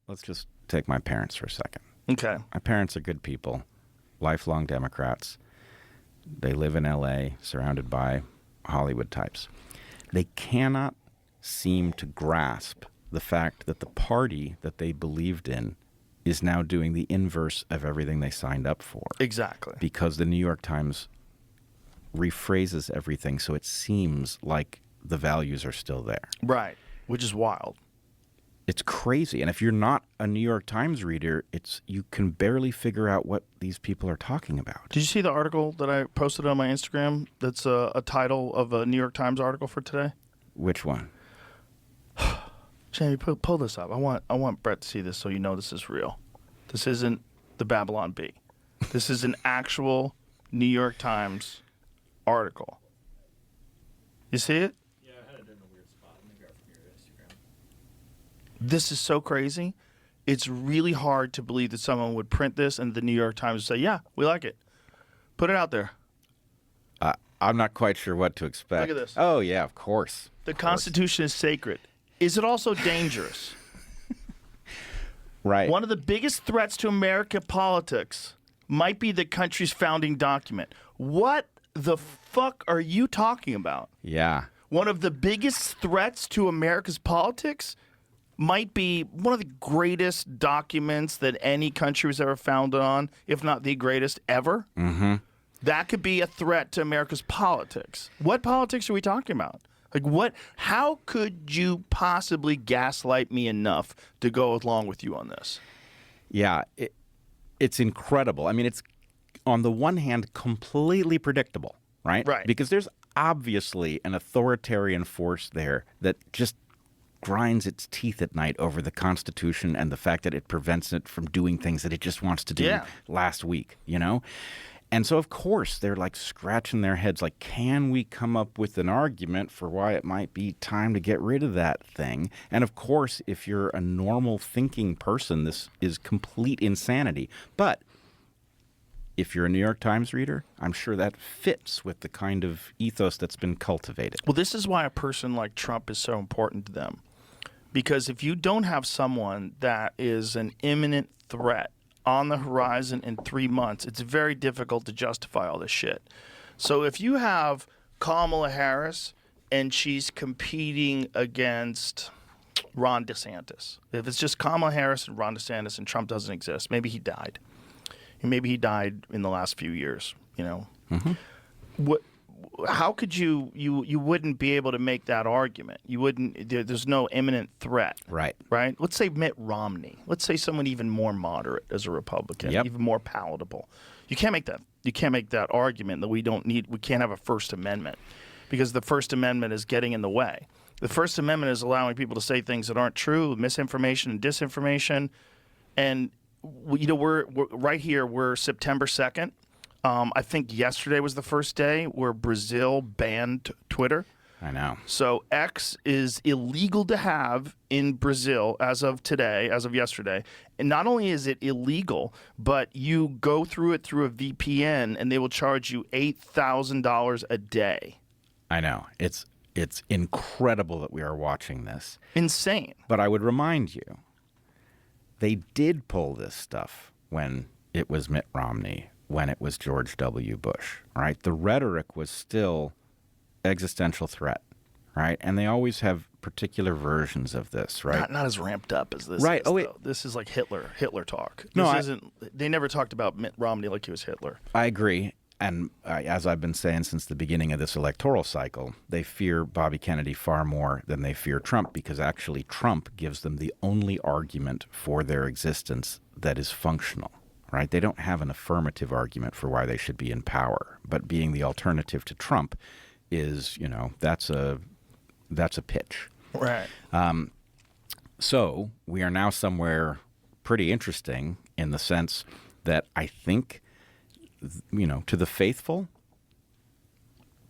let's just take my parents for a second. Okay. My parents are good people, lifelong Democrats. They live in L.A., surrounded by Hollywood types. They cannot seem to grasp the fact that the party that they believed in is now doing the inverse of everything they signed up for. Exactly. Because the New York Times rephrases everything so it seems like the values are still there. Right. Which is wild. It's crazy. And if you're not a New York Times reader, you can barely figure out what these people are talking about. Did you see the article that I posted on my Instagram that's a title of a New York Times article for today? Which one? Jamie, pull this up. I want Bret to see this so you know this is real. This isn't the Babylon Bee. This is an actual New York Times article. You see it? Yeah, I had it in a weird spot. Let me grab from your Instagram. This is so crazy. It's really hard to believe that someone would print this and the New York Times would say, yeah, we like it. Put it out there. I'm not quite sure what to expect. Look at this. Oh, yeah, of course. The Constitution is sacred. Is it also dangerous? Right. One of the biggest threats to American politics might be the country's founding document. What the fuck are you talking about? Yeah. One of the biggest threats to America's politics might be one of the greatest documents that any country was ever founded on, if not the greatest ever. Mm-hmm. That could be a threat to America's politics. What politics are we talking about? Like what? How could you possibly gaslight me enough to go along with you on this? Yeah, it's incredible. I mean, it's on the one hand completely predictable, right? Right. Because there's obviously an authoritarian force there that just grinds its teeth at night over the Constitution and the fact that it prevents it from doing things that it just wants to do last week, you know? And so, of course, they're like scratching their heads like, can we come up with an argument for why it might be time to get rid of that thing? And of course, if you're a normal thinking person, this is complete insanity. But if you're a New York Times reader, I'm sure that fits with the kind of ethos that's been cultivated. Well, this is why a person like Trump is so important to them. Because if you don't have someone that is an imminent threat on the horizon in 3 months, it's very difficult to justify all this shit. So if you have Kamala Harris and she's competing against Ron DeSantis, if it's just Kamala Harris and Ron DeSantis and Trump doesn't exist, maybe he died. And maybe he died in the last few years, you know. Mm-hmm. How could you wouldn't be able to make that argument? You wouldn't. There's no imminent threat. Right. Right. Let's say Mitt Romney. Let's say someone even more moderate as a Republican, even more palatable. You can't make that. You can't make that argument that we can't have a First Amendment because the First Amendment is getting in the way. The First Amendment is allowing people to say things that aren't true, misinformation and disinformation, and we're right here. We're September 2nd. I think yesterday was the first day where Brazil banned Twitter. I know. So X is illegal to have in Brazil as of today, as of yesterday. And not only is it illegal, but you go through it through a VPN and they will charge you $8,000 a day. I know. It's incredible that we are watching this. Insane. But I would remind you, they did pull this stuff when it was Mitt Romney, when it was George W. Bush, right? The rhetoric was still existential threat, right? And they always have particular versions of this, right? Not as ramped up as this right. is, though. This is like Hitler talk. They never talked about Mitt Romney like he was Hitler. I agree. And as I've been saying since the beginning of this electoral cycle, they fear Bobby Kennedy far more than they fear Trump because actually Trump gives them the only argument for their existence that is functional. Right? They don't have an affirmative argument for why they should be in power, but being the alternative to Trump is, that's a pitch. Right. So we are now somewhere pretty interesting in the sense that I think, to the faithful,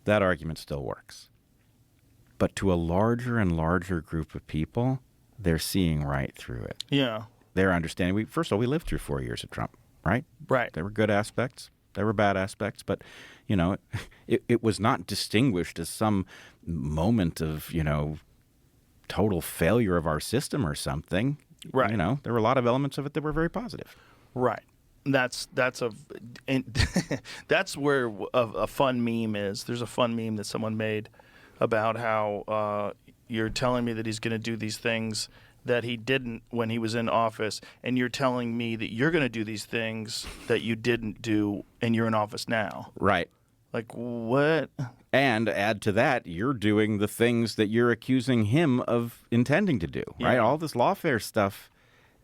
that argument still works. But to a larger and larger group of people, they're seeing right through it. Yeah. They're understanding. First of all, we lived through 4 years of Trump. Right? Right. There were good aspects. There were bad aspects. But, it was not distinguished as some moment of, total failure of our system or something. Right. You know, there were a lot of elements of it that were very positive. Right. That's and that's where a fun meme is. There's a fun meme that someone made about how you're telling me that he's going to do these things that he didn't when he was in office, and you're telling me that you're going to do these things that you didn't do and you're in office now. Right. Like, what? And add to that, you're doing the things that you're accusing him of intending to do, right? Yeah. All this lawfare stuff,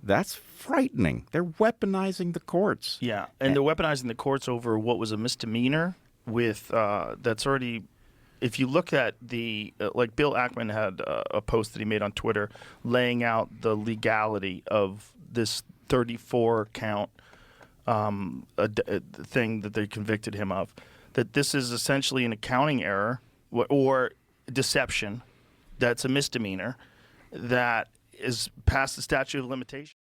that's frightening. They're weaponizing the courts. Yeah, and they're weaponizing the courts over what was a misdemeanor with that's already. If you look at the like Bill Ackman had a post that he made on Twitter laying out the legality of this 34 count thing that they convicted him of. That this is essentially an accounting error or deception. That's a misdemeanor that is past the statute of limitations.